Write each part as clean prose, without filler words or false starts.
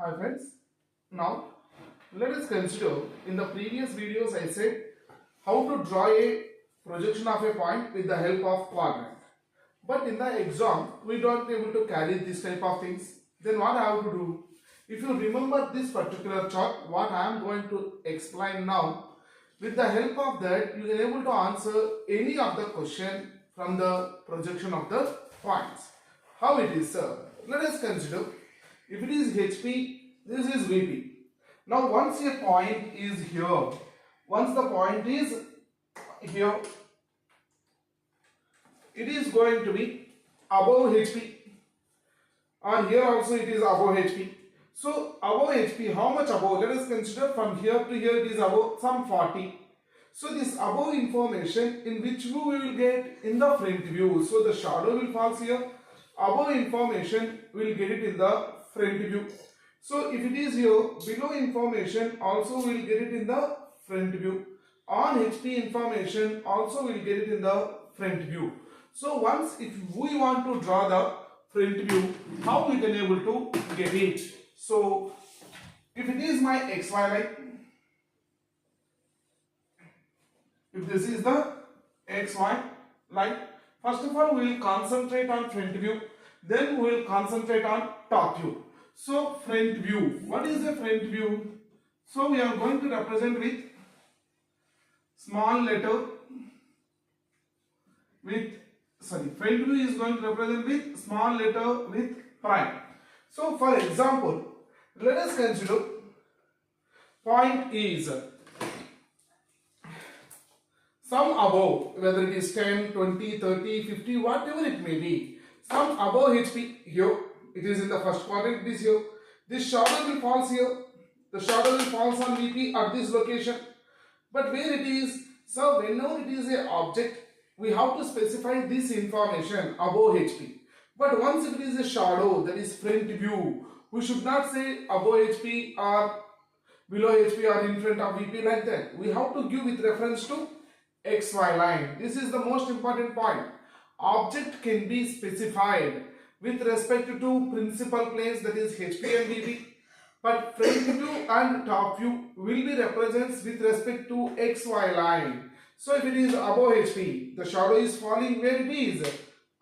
Hi friends, now let us consider, in the previous videos I said how to draw a projection of a point with the help of quadrant. But in the exam we don't able to carry this type of things. Then what I have to do? If you remember this particular chart, what I am going to explain now, with the help of that you are able to answer any of the question from the projection of the points. How it is, sir? Let us consider. If it is HP, this is VP. Now once a point is here, once the point is here, it is going to be above HP, and here also it is above HP. So above HP, how much above? Let us consider from here to here it is above some 40. So this above information in which view we will get? In the front view. So the shadow will fall here. Above information we will get it in the front view. So if it is here, below information also we will get it in the front view. On HP information also we will get it in the front view. So once if we want to draw the front view, how we can able to get it? So if it is my XY line, if this is the XY line, first of all we will concentrate on front view, then we will concentrate on top view. So front view, what is the front view? So we are going to represent with small letter with, front view is going to represent with small letter with prime. So for example, let us consider point is some above, whether it is 10, 20, 30, 50, whatever it may be, some above HP here, it is in the first quadrant, it is here. This shadow will fall here, the shadow will fall on VP at this location. But where it is, so whenever it is an object, we have to specify this information above HP. But once it is a shadow, that is front view, we should not say above HP or below HP or in front of VP like that. We have to give with reference to XY line. This is the most important point. Object can be specified with respect to principal planes, that is HP and VP. But front view and top view will be represented with respect to XY line. So if it is above HP, the shadow is falling where it is?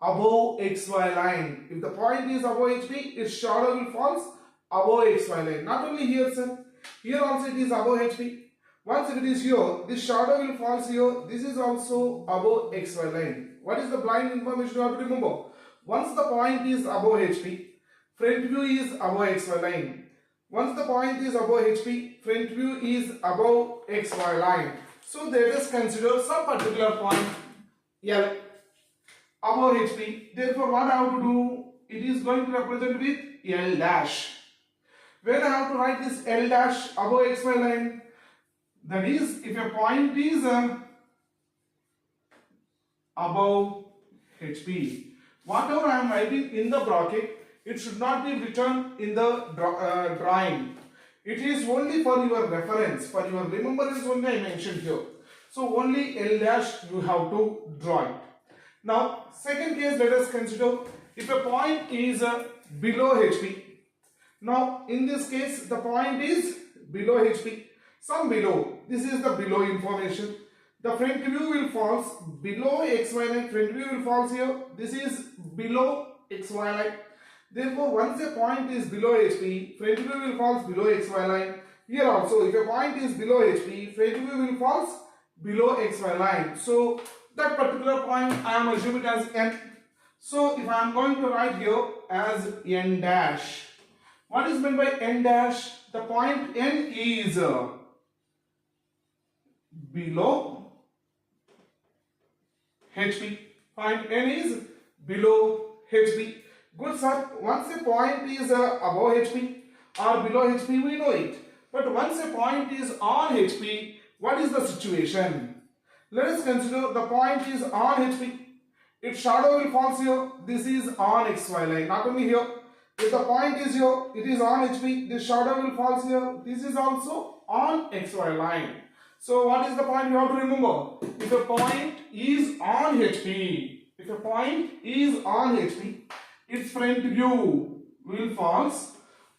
Above XY line. If the point is above HP, its shadow will fall above XY line. Not only here, sir. Here also it is above HP. Once it is here, this shadow will fall here. This is also above XY line. What is the blind information you have to remember? Once the point is above HP, front view is above XY line. Once the point is above HP, front view is above XY line. So let us consider some particular point L above HP. Therefore, what I have to do? It is going to represent with L dash. When I have to write this L dash above XY line, that is, if a point is above HP, whatever I am writing in the bracket, it should not be written in the drawing. It is only for your reference, for your remembrance only I mentioned here. So only L dash you have to draw it. Now second case, let us consider if a point is below HP. Now in this case the point is below HP, some below. This is the below information. The front view will fall below XY line, front view will fall here. This is below XY line. Therefore, once a point is below HP, front view will fall below XY line. Here also, if a point is below HP, front view will fall below XY line. So, that particular point I am assuming as N. So, if I am going to write here as N dash, what is meant by N dash? The point N is below HP. Point N is below HP. Good, sir. Once a point is above HP or below HP, we know it. But once a point is on HP, what is the situation? Let us consider the point is on HP. Its shadow will fall here. This is on XY line. Not only here. If the point is here, it is on HP. This shadow will fall here. This is also on XY line. So what is the point you have to remember? If a point is on HP, its front view will fall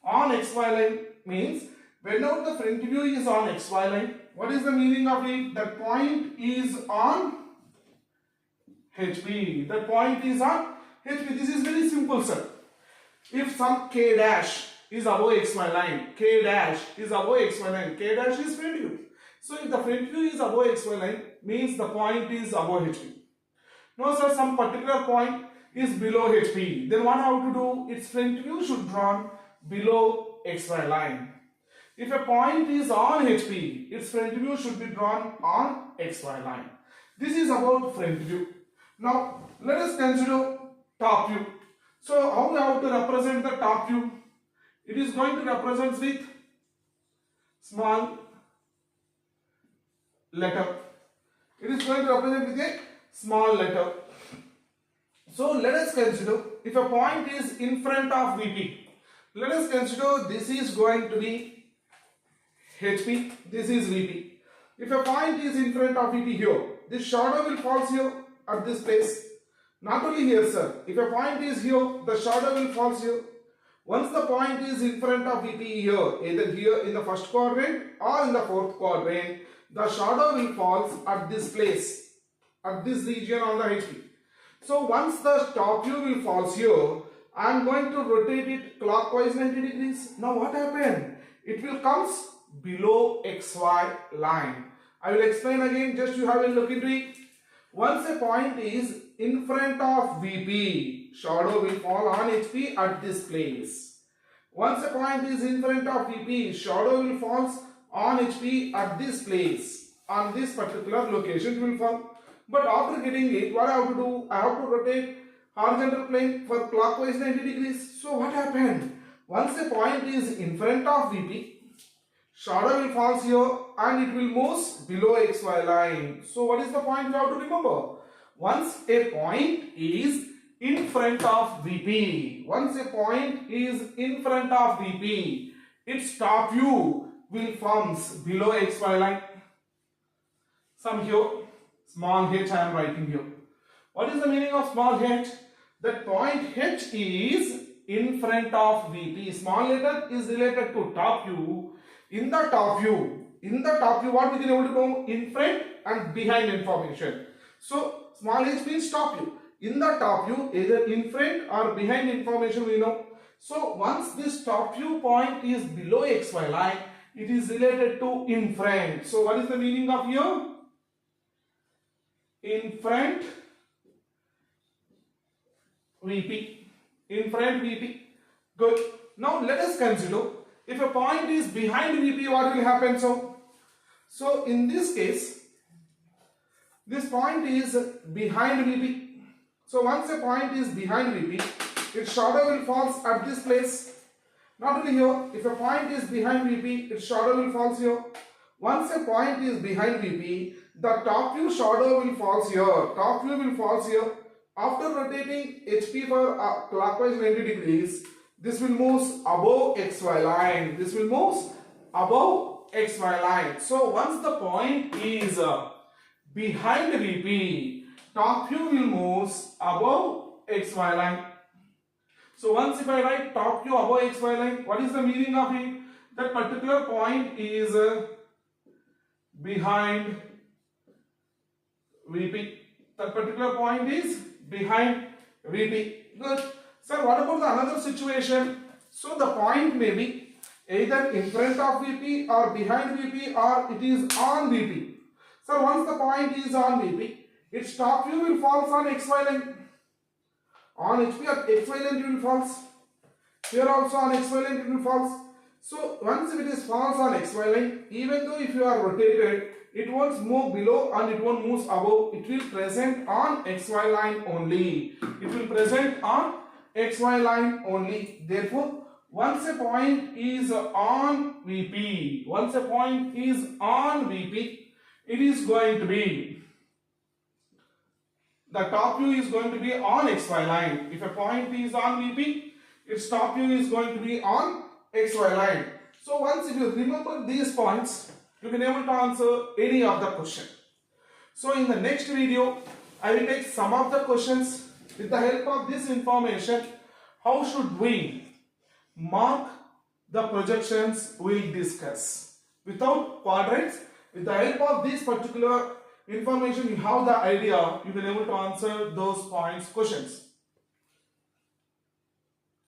on XY line means whenever the front view is on XY line, what is the meaning of it? That point is on HP. That point is on HP. This is very simple, sir. If some K dash is above XY line, K dash is above XY line, K dash is front view. So if the front view is above XY line, means the point is above HP. Now sir, some particular point is below HP. Then what I have to do? Its front view should drawn below XY line. If a point is on HP, its front view should be drawn on XY line. This is about front view. Now let us consider top view. So how we have to represent the top view? It is going to represent with small letter. It is going to represent with a small letter. So let us consider if a point is in front of VP. Let us consider this is going to be HP, this is VP. If a point is in front of VP here, this shadow will fall here at this place. Not only here, sir. If a point is here, the shadow will fall here. Once the point is in front of VP here, either here in the first quadrant or in the fourth quadrant, the shadow will fall at this place, at this region on the HP. So once the top view will fall here, I am going to rotate it clockwise 90 degrees. Now what happened? It will come below XY line. I will explain again, just you have a look into it. Once a point is in front of VP, shadow will fall on HP at this place. Once a point is in front of VP, shadow will fall on HP at this place. On this particular location it will fall. But after getting it, what I have to do? I have to rotate horizontal plane for clockwise 90 degrees. So what happened? Once a point is in front of VP, shadow will fall here and it will move below XY line. So what is the point you have to remember? Once a point is in front of VP, once a point is in front of VP, its top view will form below XY line. Some here, small h I am writing here. What is the meaning of small h? That point h is in front of VP. Small letter is related to top view. In the top view, what we can able to know? In front and behind information. So small h means top view. In the top view, either in front or behind information we know. So once this top view point is below XY line, it is related to in front. So what is the meaning of here? In front VP. In front VP. Good. Now let us consider if a point is behind VP, what will happen? So in this case, this point is behind VP. So once a point is behind VP, its shadow will fall at this place. Not only here, if a point is behind VP, its shadow will fall here. Once a point is behind VP, the top view shadow will fall here. Top view will fall here. After rotating HP for clockwise 90 degrees, this will move above XY line. This will move above XY line. So once the point is behind VP, top view will move above XY line. So once if I write top view above XY line, what is the meaning of it? That particular point is behind VP. That particular point is behind VP. Good. Sir, what about the another situation? So the point may be either in front of VP or behind VP or it is on VP. So once the point is on VP, its top view will fall on XY line. On HP or XY line it will fall. Here also on XY line it will fall. So once if it is falls on XY line, even though if you are rotated, it won't move below and it won't move above. It will present on XY line only. It will present on XY line only. Therefore, once a point is on VP, once a point is on VP, it is going to be, the top view is going to be on XY line. If a point is on VP, its top view is going to be on XY line. So once if you remember these points, you can able to answer any of the question. So in the next video, I will take some of the questions. With the help of this information, how should we mark the projections we'll discuss. Without quadrants, with the help of this particular information, you have the idea, you will be able to answer those points questions.